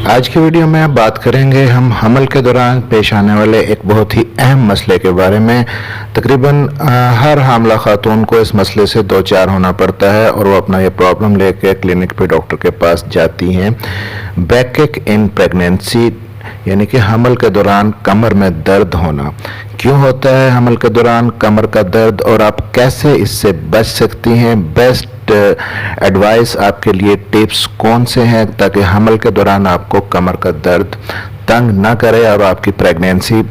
आज की वीडियो में आप बात करेंगे हम हमल के दौरान पेश आने वाले एक बहुत ही अहम मसले के बारे में। तकरीबन हर हामला खातून को इस मसले से दो चार होना पड़ता है और वो अपना ये प्रॉब्लम लेके क्लिनिक पे डॉक्टर के पास जाती हैं। बैकएक इन प्रेगनेंसी यानी कि हमल के दौरान कमर में दर्द होना। क्यों होता है हमल के दौरान कमर का दर्द और आप कैसे इससे बच सकती हैं? बेस्ट एडवाइस आपके लिए टिप्स कौन से हैं ताकि हमल के दौरान आपको कमर का दर्द तंग ना करे और आपकी प्रेगनेंसी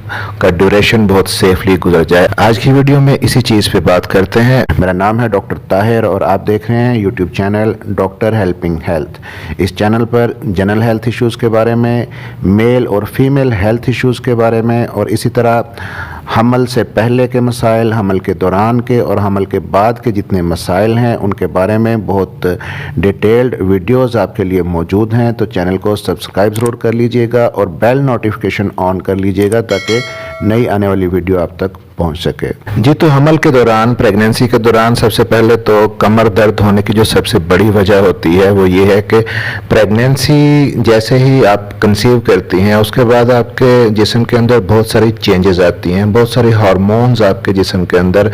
का ड्यूरेशन बहुत सेफली गुजर जाए। आज की वीडियो में इसी चीज़ पे बात करते हैं। मेरा नाम है डॉक्टर ताहिर और आप देख रहे हैं YouTube channel doctor helping health. इस चैनल पर जनरल हेल्थ इश्यूज़ के बारे में, मेल और फीमेल हेल्थ इश्यूज़ के बारे में और इसी तरह हमल से पहले के मसाइल, हमल के दौरान के और हमल के बाद के जितने मसाइल हैं उनके बारे में बहुत डिटेल्ड वीडियोस आपके लिए मौजूद हैं। तो चैनल को सब्सक्राइब ज़रूर कर लीजिएगा और बेल नोटिफिकेशन ऑन कर लीजिएगा ताकि नई आने वाली वीडियो आप तक पहुंच सके। जी, तो हमल के दौरान, प्रेगनेंसी के दौरान सबसे पहले तो कमर दर्द होने की जो सबसे बड़ी वजह होती है वो ये है कि प्रेगनेंसी जैसे ही आप कंसीव करती हैं उसके बाद आपके जिस्म के अंदर बहुत सारी चेंजेस आती हैं, बहुत सारे हार्मोन्स आपके जिस्म के अंदर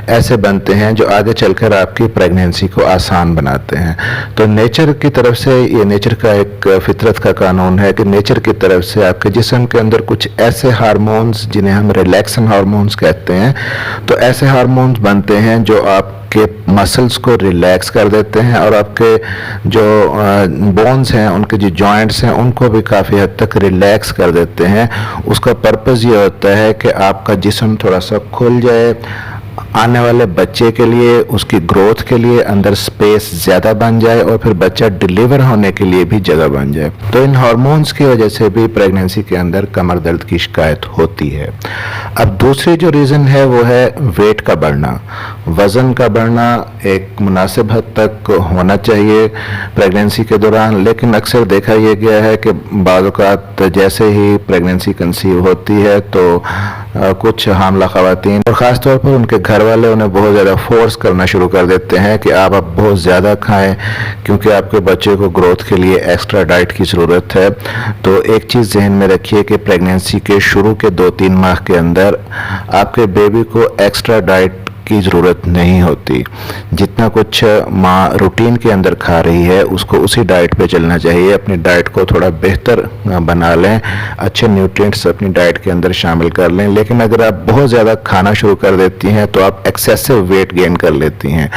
ऐसे बनते हैं जो आगे चलकर आपकी प्रेगनेंसी को आसान बनाते हैं। तो नेचर की तरफ से, ये नेचर का एक फितरत का कानून है कि नेचर की तरफ से आपके जिस्म के अंदर कुछ ऐसे हार्मोन्स जिन्हें हम रिलैक्सन हार्मोन्स कहते हैं, तो ऐसे हार्मोन्स बनते हैं जो आपके मसल्स को रिलैक्स कर देते हैं और आपके जो बोन्स हैं, उनके जो जॉइंट्स हैं, उनको भी काफ़ी हद तक रिलैक्स कर देते हैं। उसका पर्पज़ ये होता है कि आपका जिस्म थोड़ा सा खुल जाए, आने वाले बच्चे के लिए, उसकी ग्रोथ के लिए अंदर स्पेस ज़्यादा बन जाए और फिर बच्चा डिलीवर होने के लिए भी जगह बन जाए। तो इन हार्मोन्स की वजह से भी प्रेगनेंसी के अंदर कमर दर्द की शिकायत होती है। अब दूसरी जो रीज़न है वो है वेट का बढ़ना, वज़न का बढ़ना। एक मुनासिब हद तक होना चाहिए प्रेगनेंसी के दौरान, लेकिन अक्सर देखा यह गया है कि बाज़ औक़ात जैसे ही प्रेगनेंसी कंसीव होती है तो कुछ हामला ख़वातीन और ख़ास तौर पर उनके घर वाले उन्हें बहुत ज़्यादा फोर्स करना शुरू कर देते हैं कि आप अब बहुत ज़्यादा खाएं क्योंकि आपके बच्चे को ग्रोथ के लिए एक्स्ट्रा डाइट की ज़रूरत है। तो एक चीज़ जहन में रखिए कि प्रेगनेंसी के शुरू के 2-3 माह के अंदर आपके बेबी को एक्स्ट्रा डाइट की ज़रूरत नहीं होती। जितना कुछ माँ रूटीन के अंदर खा रही है उसको उसी डाइट पे चलना चाहिए। अपनी डाइट को थोड़ा बेहतर बना लें, अच्छे न्यूट्रिएंट्स अपनी डाइट के अंदर शामिल कर लें। लेकिन अगर आप बहुत ज़्यादा खाना शुरू कर देती हैं तो आप एक्सेसिव वेट गेन कर लेती हैं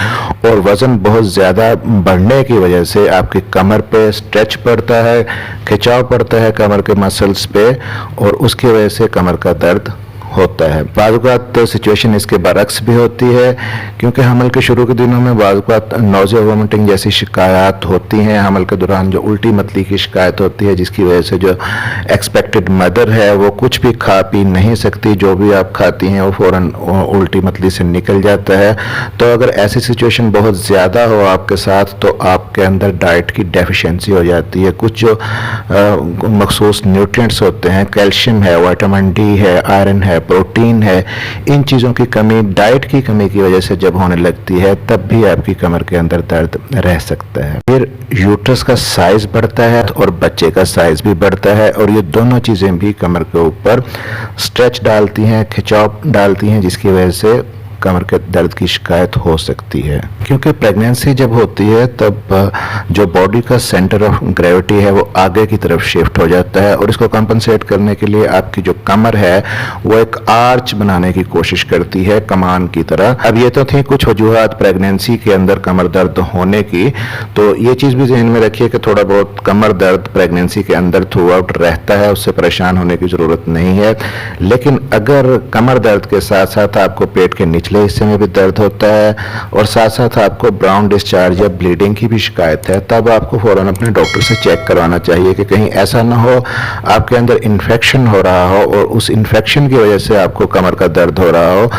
और वज़न बहुत ज़्यादा बढ़ने की वजह से आपकी कमर पे स्ट्रेच पड़ता है, खिंचाव पड़ता है कमर के मसल्स पे और उसकी वजह से कमर का दर्द होता है। बाज़ औक़ात तो सिचुएशन इसके बरक्स भी होती है क्योंकि हमल के शुरू के दिनों में बाज़ औक़ात नौज़िया, वोमिटिंग जैसी शिकायत होती हैं। हमल के दौरान जो उल्टी मतली की शिकायत होती है जिसकी वजह से जो एक्सपेक्टेड मदर है वो कुछ भी खा पी नहीं सकती, जो भी आप खाती हैं वो फ़ौरन उल्टी मतली से निकल जाता है। तो अगर ऐसी सिचुएशन बहुत ज़्यादा हो आपके साथ तो आपके अंदर डाइट की डेफिशिएंसी हो जाती है। कुछ जो मखसूस न्यूट्रिएंट्स होते हैं, कैल्शियम है, विटामिन डी है, आयरन है, प्रोटीन है, इन चीज़ों की कमी, डाइट की कमी की वजह से जब होने लगती है तब भी आपकी कमर के अंदर दर्द रह सकता है। फिर यूट्रस का साइज बढ़ता है और बच्चे का साइज भी बढ़ता है और ये दोनों चीज़ें भी कमर के ऊपर स्ट्रेच डालती हैं, खिंचाव डालती हैं, जिसकी वजह से कमर के दर्द की शिकायत हो सकती है। क्योंकि प्रेगनेंसी जब होती है तब जो बॉडी का सेंटर ऑफ ग्रेविटी है वो आगे की तरफ शिफ्ट हो जाता है और इसको कंपनसेट करने के लिए आपकी जो कमर है वो एक आर्च बनाने की कोशिश करती है, कमान की तरह। अब ये तो थी कुछ वजूहात प्रेगनेंसी के अंदर कमर दर्द होने की, तो ये चीज़ भी ज़हन में रखिए कि थोड़ा बहुत कमर दर्द प्रेगनेंसी के अंदर थ्रू आउट रहता है, उससे परेशान होने की ज़रूरत नहीं है। लेकिन अगर कमर दर्द के साथ साथ आपको पेट के निचले हिस्से में भी दर्द होता है और साथ साथ आपको ब्राउन डिस्चार्ज या ब्लीडिंग की भी शिकायत है, तब आपको फ़ौरन अपने डॉक्टर से चेक करवाना चाहिए कि कहीं ऐसा ना हो आपके अंदर इन्फेक्शन हो रहा हो और उस इन्फेक्शन की वजह से आपको कमर का दर्द हो रहा हो।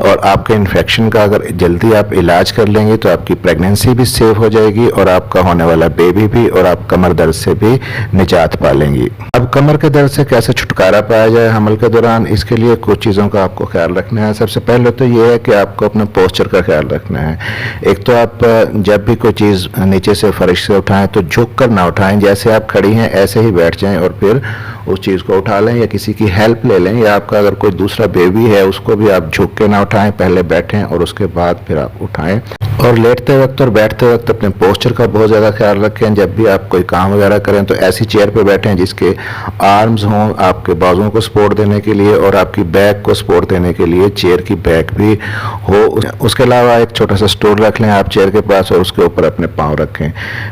और आपके इन्फेक्शन का अगर जल्दी आप इलाज कर लेंगे तो आपकी प्रेगनेंसी भी सेफ हो जाएगी और आपका होने वाला बेबी भी, और आप कमर दर्द से भी निजात पा लेंगी। अब कमर के दर्द से कैसे छुटकारा पाया जाए हमल के दौरान, इसके लिए कुछ चीज़ों का आपको ख्याल रखना है। सबसे पहले तो ये है कि आपको अपने पोस्चर का ख्याल रखना है। एक तो आप जब भी कोई चीज़ नीचे से फर्श से उठाएं तो झुक कर ना उठाएं, जैसे आप खड़ी हैं ऐसे ही बैठ जाएं और फिर उस चीज़ को उठा लें या किसी की हेल्प ले लें, या आपका अगर कोई दूसरा बेबी है उसको भी आप झुक के ना उठाएं, पहले बैठें और उसके बाद फिर आप उठाएं। और लेटते वक्त और बैठते वक्त अपने पोस्चर का बहुत ज़्यादा ख्याल रखें। जब भी आप कोई काम वगैरह करें तो ऐसी चेयर पे बैठें जिसके आर्म्स हों आपके बाजुओं को सपोर्ट देने के लिए और आपकी बैक को सपोर्ट देने के लिए चेयर की बैक भी हो। उसके अलावा एक छोटा सा स्टूल रख लें आप चेयर के पास और उसके ऊपर अपने पाँव रखें।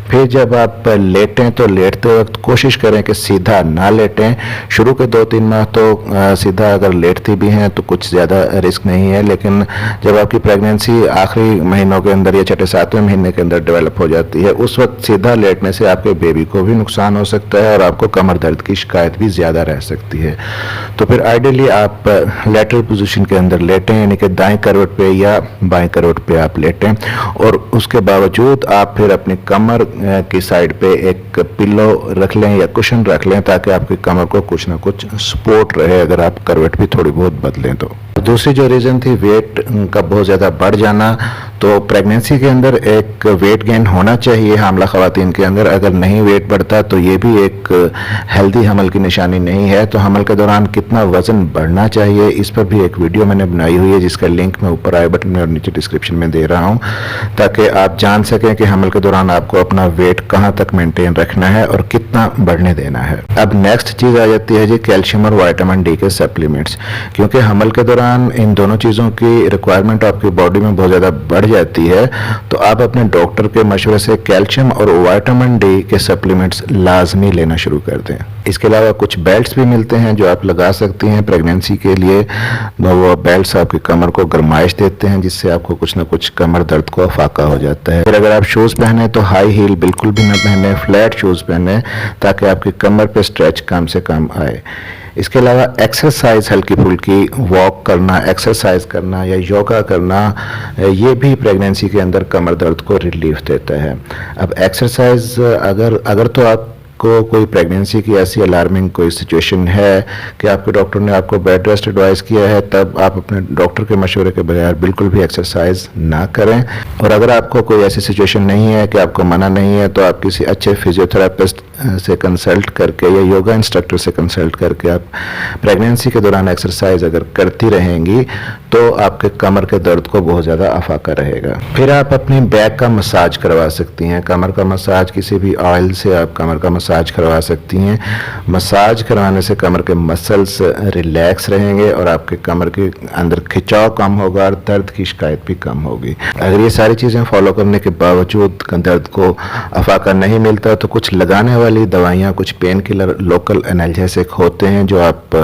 फिर जब आप लेटें तो लेटते वक्त कोशिश करें कि सीधा ना लेटें। शुरू के 2-3 माह तो सीधा अगर लेटती भी हैं तो कुछ ज़्यादा रिस्क नहीं है, लेकिन जब आपकी प्रेगनेंसी आखिरी महीनों के अंदर या छठे 7वें महीने के अंदर डेवलप हो जाती है, उस वक्त सीधा लेटने से आपके बेबी को भी नुकसान हो सकता है और आपको कमर दर्द की शिकायत भी ज़्यादा रह सकती है। तो फिर आइडियली आप लेटरल पोजीशन के अंदर लेटें, यानी कि दाएं करवट पे या बाएं करवट पे आप लेटें, और उसके बावजूद आप फिर अपनी कमर की साइड पे एक पिलो रख लें या कुशन रख लें ताकि आपकी कमर को कुछ ना कुछ सपोर्ट रहे अगर आप करवट भी थोड़ी बहुत बदलें तो। दूसरी जो रीज़न थी वेट का बहुत ज़्यादा बढ़ जाना, तो प्रेगनेंसी के अंदर एक वेट गेन होना चाहिए हामला ख़वातीन के अंदर। अगर नहीं वेट बढ़ता तो ये भी एक हेल्दी हमल की निशानी नहीं है। तो हमल के दौरान कितना वज़न बढ़ना चाहिए इस पर भी एक वीडियो मैंने बनाई हुई है जिसका लिंक मैं ऊपर आई बटन में और नीचे डिस्क्रिप्शन में दे रहा हूँ, ताकि आप जान सकें कि हमल के दौरान आपको अपना वेट कहाँ तक मेंटेन रखना है और कितना बढ़ने देना है। अब नेक्स्ट चीज़ आ जाती है जी कैल्शियम और विटामिन डी के सप्लीमेंट्स, क्योंकि हमल के दौरान इन दोनों चीज़ों की रिक्वायरमेंट आपकी बॉडी में बहुत ज़्यादा बढ़ जाती है। तो आप अपने डॉक्टर के मशवरे से कैल्शियम और विटामिन डी के सप्लीमेंट्स लाजमी लेना शुरू कर दें। इसके अलावा कुछ बेल्ट्स भी मिलते हैं जो आप लगा सकती हैं प्रेगनेंसी के लिए। वो बेल्ट्स आपकी कमर को गर्माइश देते हैं जिससे आपको कुछ ना कुछ कमर दर्द को फाका हो जाता है। फिर अगर आप शूज़ पहने तो हाई हील बिल्कुल भी ना पहने, फ्लैट शूज़ पहने ताकि आपकी कमर पे स्ट्रेच कम से कम आए। इसके अलावा एक्सरसाइज हल्की फुल्की वॉक करना, एक्सरसाइज करना या योगा करना, ये भी प्रेगनेंसी के अंदर कमर दर्द को रिलीफ देता है। अब एक्सरसाइज अगर तो आप को कोई प्रेगनेंसी की ऐसी अलार्मिंग कोई सिचुएशन है कि आपके डॉक्टर ने आपको बेड रेस्ट एडवाइस किया है, तब आप अपने डॉक्टर के मशवरे के बगैर बिल्कुल भी एक्सरसाइज ना करें। और अगर आपको कोई ऐसी सिचुएशन नहीं है कि आपको मना नहीं है तो आप किसी अच्छे फिजियोथेरापिस्ट से कंसल्ट करके या योगा इंस्ट्रक्टर से कंसल्ट करके आप प्रेगनेंसी के दौरान एक्सरसाइज अगर करती रहेंगी तो आपके कमर के दर्द को बहुत ज़्यादा अफाका रहेगा। फिर आप अपनी बैक का मसाज करवा सकती हैं। कमर का मसाज किसी भी ऑयल से आप कमर का मसाज करवा सकती हैं। मसाज करवाने से कमर के मसल्स रिलैक्स रहेंगे और आपके कमर के अंदर खिंचाव कम होगा और दर्द की शिकायत भी कम होगी। अगर ये सारी चीज़ें फॉलो करने के बावजूद दर्द को अफाका नहीं मिलता तो कुछ लगाने वाली दवाइयाँ, कुछ पेन किलर लोकल एनाल्जेसिक होते हैं जो आप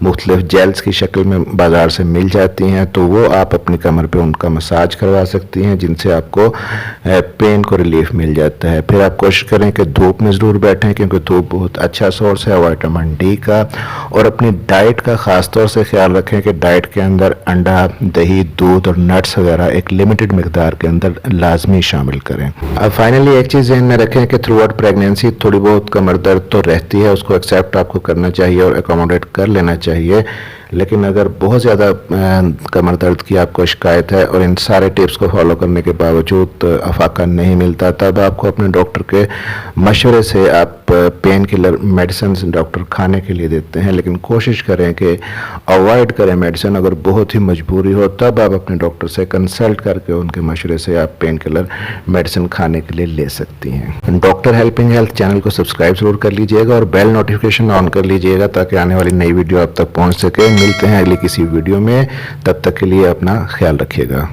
मुख्तलिफ जेल्स की शक्ल में बाज़ार से मिल जाती हैं, तो वो आप अपनी कमर पे उनका मसाज करवा सकती हैं जिनसे आपको पेन को रिलीफ मिल जाता है। फिर आप कोशिश करें कि धूप में ज़रूर बैठें क्योंकि धूप बहुत अच्छा सोर्स है विटामिन डी का। और अपनी डाइट का ख़ास तौर से ख्याल रखें कि डाइट के अंदर अंडा, दही, दूध और नट्स वगैरह एक लिमिटेड मिकदार के अंदर लाजमी शामिल करें। अब फाइनली एक चीज़ ध्यान में रखें कि थ्रू आउट प्रेगनेंसी थोड़ी बहुत कमर दर्द तो रहती है, उसको एक्सेप्ट आपको करना चाहिए और एकोमोडेट कर लेना चाहिए। लेकिन अगर बहुत ज़्यादा कमर दर्द की आपको शिकायत है और इन सारे टिप्स को फॉलो करने के बावजूद अफाका नहीं मिलता, तब आपको अपने डॉक्टर के मशवरे से आप पेन किलर मेडिसिन डॉक्टर खाने के लिए देते हैं, लेकिन कोशिश करें कि अवॉइड करें मेडिसिन। अगर बहुत ही मजबूरी हो तब आप अपने डॉक्टर से कंसल्ट करके उनके मशवरे से आप पेन किलर मेडिसिन खाने के लिए ले सकती हैं। डॉक्टर हेल्पिंग हेल्थ चैनल को सब्सक्राइब जरूर कर लीजिएगा और बेल नोटिफिकेशन ऑन कर लीजिएगा ताकि आने वाली नई वीडियो आप तक पहुँच सके। मिलते हैं अगली किसी वीडियो में, तब तक के लिए अपना ख्याल रखिएगा।